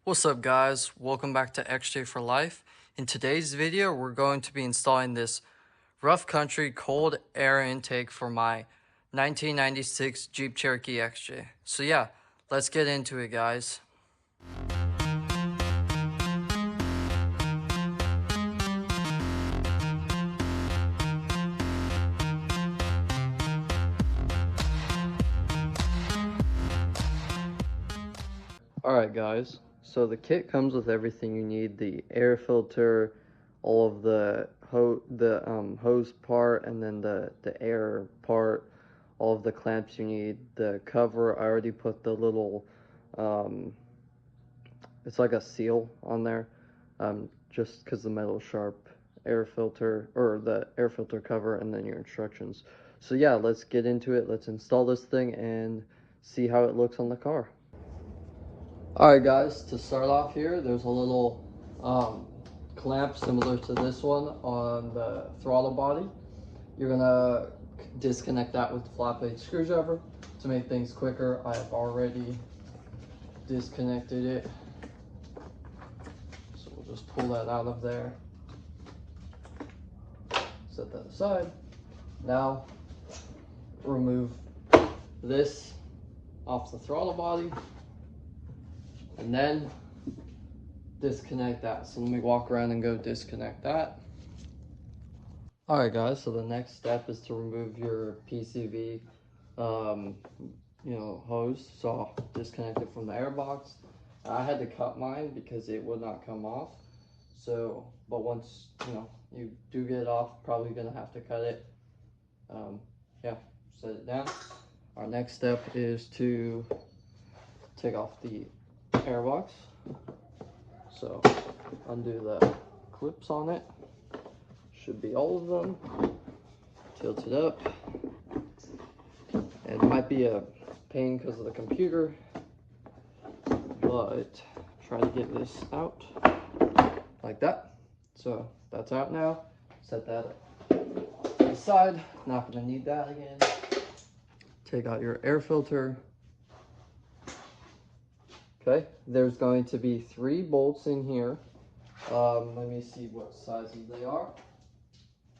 What's up guys, welcome back to XJ for Life. In today's video we're going to be installing this rough country cold air intake for my 1996 Jeep Cherokee XJ. So yeah, let's get into it guys. Alright guys, so the kit comes with everything you need, the air filter, all of the hose part, and then the air part, all of the clamps you need, the cover. I already put the little, it's like a seal on there, just because the metal is sharp, air filter, or the air filter cover, and then your instructions. So yeah, let's get into it, let's install this thing and see how it looks on the car. Alright guys, to start off here, there's a little clamp similar to this one on the throttle body. You're gonna disconnect that with the flat blade screwdriver. To make things quicker, I have already disconnected it. So we'll just pull that out of there. Set that aside. Now, remove this off the throttle body. And then disconnect that. So let me walk around and go disconnect that. Alright guys, so the next step is to remove your PCV hose. So I'll disconnect it from the air box. I had to cut mine because it would not come off. So, but once you do get it off, probably gonna have to cut it. Yeah, set it down. Our next step is to take off the air box. So undo the clips on it. Should be all of them. Tilt it up. And it might be a pain because of the computer, but try to get this out like that. So that's out now. Set that up to the side. Not gonna need that again. Take out your air filter. Okay, there's going to be 3 bolts in here. Let me see what sizes they are.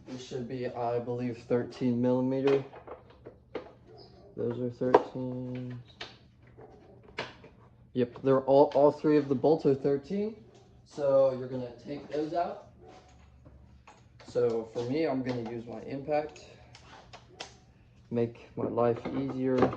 This should be, I believe, 13 millimeter. Those are 13. Yep, they're all 3 of the bolts are 13. So you're gonna take those out. So for me, I'm gonna use my impact. Make my life easier.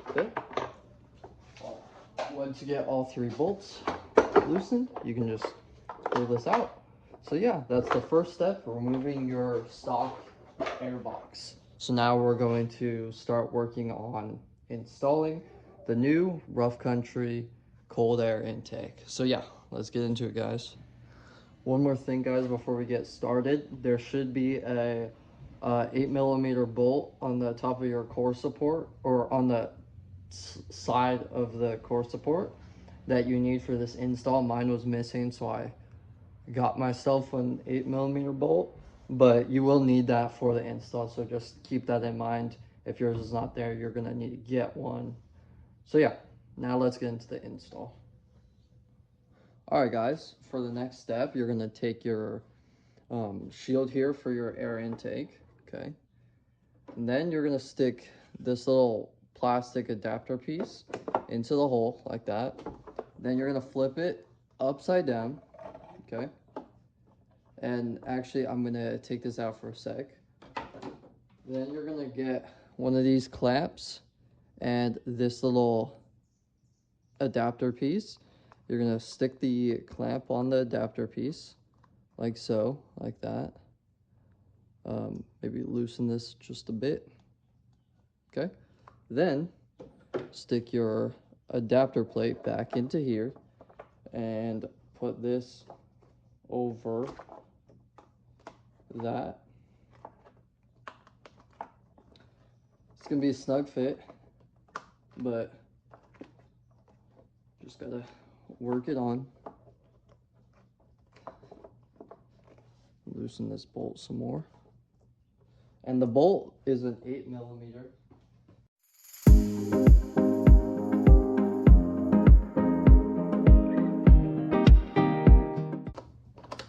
Okay. Once you get all 3 bolts loosened, you can just pull this out. So yeah, that's the first step, removing your stock air box. So now we're going to start working on installing the new rough country cold air intake. So yeah, let's get into it guys. One more thing guys before we get started, there should be a 8 millimeter bolt on the top of your core support, or on the side of the core support, that you need for this install. Mine was missing, so I got myself an 8 millimeter bolt, but you will need that for the install, so just keep that in mind. If yours is not there, you're gonna need to get one. So yeah, now let's get into the install. Alright guys, for the next step, you're gonna take your shield here for your air intake, okay? And then you're gonna stick this little plastic adapter piece into the hole like that. Then you're gonna flip it upside down, okay? And actually, I'm gonna take this out for a sec. Then you're gonna get one of these clamps and this little adapter piece. You're gonna stick the clamp on the adapter piece, like so, like that. Maybe loosen this just a bit. Okay. Then stick your adapter plate back into here and put this over that. gonna be a snug fit, but just gotta work it on. Loosen this bolt some more. And the bolt is an 8mm.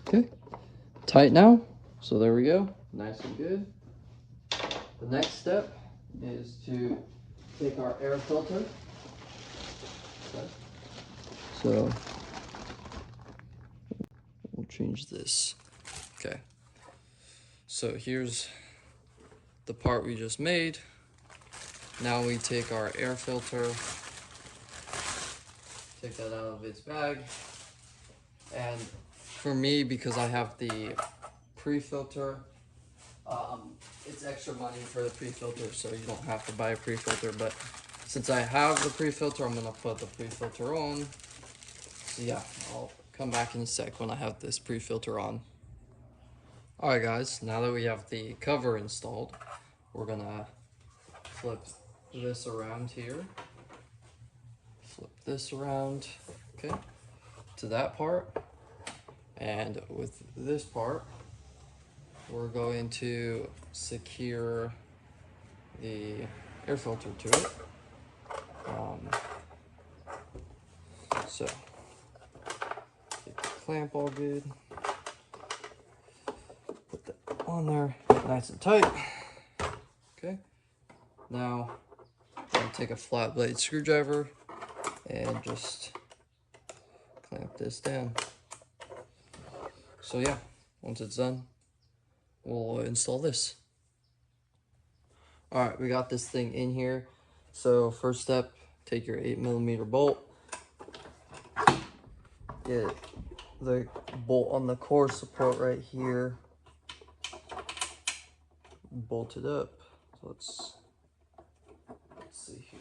Okay, tight now. So there we go, nice and good. The next step is to take our air filter. Okay. So we'll change this. Okay. So here's the part we just made. Now we take our air filter, take that out of its bag. And for me, because I have the pre-filter, it's extra money for the pre-filter, so you don't have to buy a pre-filter. But since I have the pre-filter, I'm gonna put the pre-filter on. So yeah, I'll come back in a sec when I have this pre-filter on. Alright guys, now that we have the cover installed, we're gonna flip this around here. Flip this around, okay, to that part. And with this part, we're going to secure the air filter to it. So, get the clamp all good. Put that on there, nice and tight. Okay. Now, I'm gonna take a flat blade screwdriver and just clamp this down. So yeah, once it's done, we'll install this. All right, we got this thing in here. So first step, take your 8mm bolt, get the bolt on the core support right here, bolt it up. So let's see here.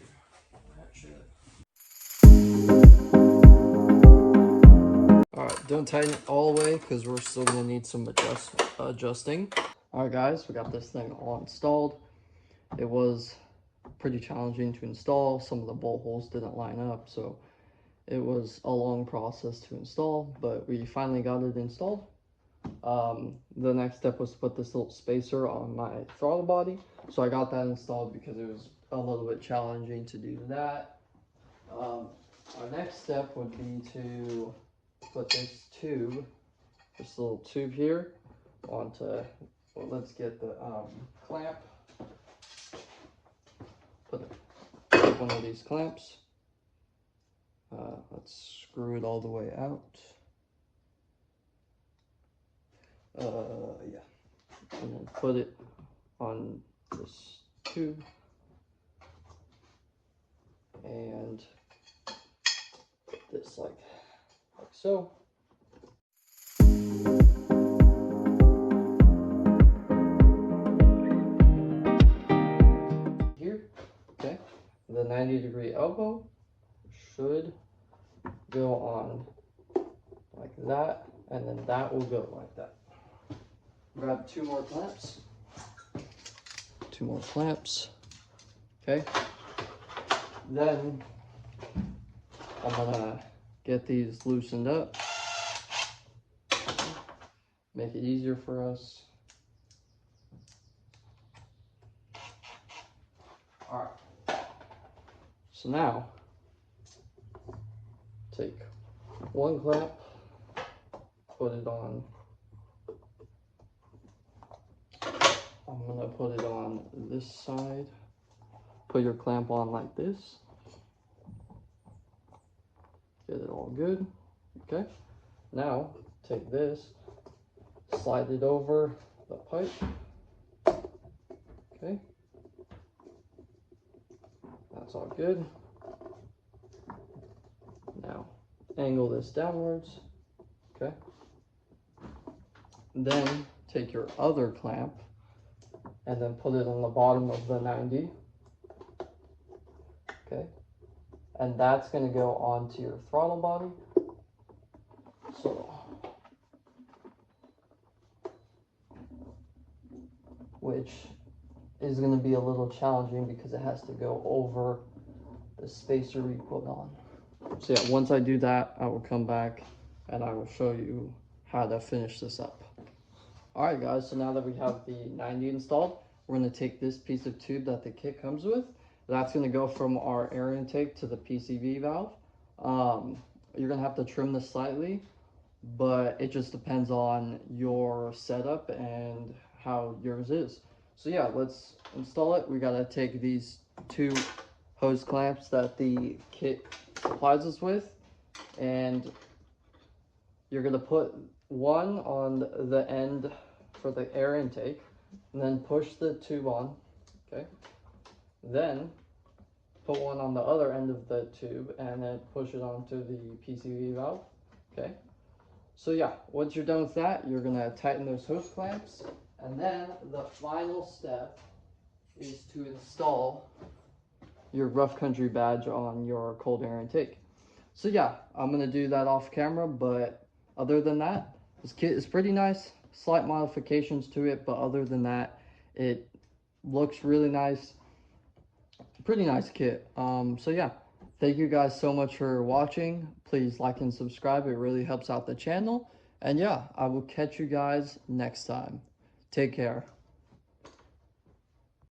All right, don't tighten it all the way because we're still gonna need some adjusting. All right, guys, we got this thing all installed. It was pretty challenging to install. Some of the bolt holes didn't line up, so it was a long process to install, but we finally got it installed. The next step was to put this little spacer on my throttle body. So I got that installed because it was a little bit challenging to do that. Our next step would be to put this tube, this little tube here, onto, well, let's get the clamp. Put one of these clamps. Let's screw it all the way out. Yeah. And then put it on this tube. And put this like so. Here, okay. The 90-degree elbow should go on like that, and then that will go like that. Grab two more clamps. Okay. Then I'm gonna get these loosened up. Make it easier for us. All right. So now, take one clamp, put it on. I'm gonna put it on this side. Put your clamp on like this. Get it all good. Okay. Now take this, slide it over the pipe. Okay. That's all good. Now angle this downwards. Okay. Then take your other clamp and then put it on the bottom of the 90. Okay. And that's going to go onto your throttle body. So, which is going to be a little challenging because it has to go over the spacer we put on. So yeah, once I do that, I will come back and I will show you how to finish this up. All right guys, so now that we have the 90 installed, we're going to take this piece of tube that the kit comes with. That's going to go from our air intake to the PCV valve. You're going to have to trim this slightly, but it just depends on your setup and how yours is. So yeah, let's install it. We got to take these two hose clamps that the kit supplies us with, and you're going to put one on the end for the air intake, and then push the tube on, okay? Then put one on the other end of the tube and then push it onto the PCV valve, okay? So yeah, once you're done with that, you're gonna tighten those hose clamps, and then the final step is to install your rough country badge on your cold air intake. So yeah, I'm gonna do that off camera, but other than that, this kit is pretty nice. Slight modifications to it, but other than that, it looks really nice. Pretty nice kit. So yeah, thank you guys so much for watching. Please like and subscribe. It really helps out the channel. And yeah, I will catch you guys next time. Take care.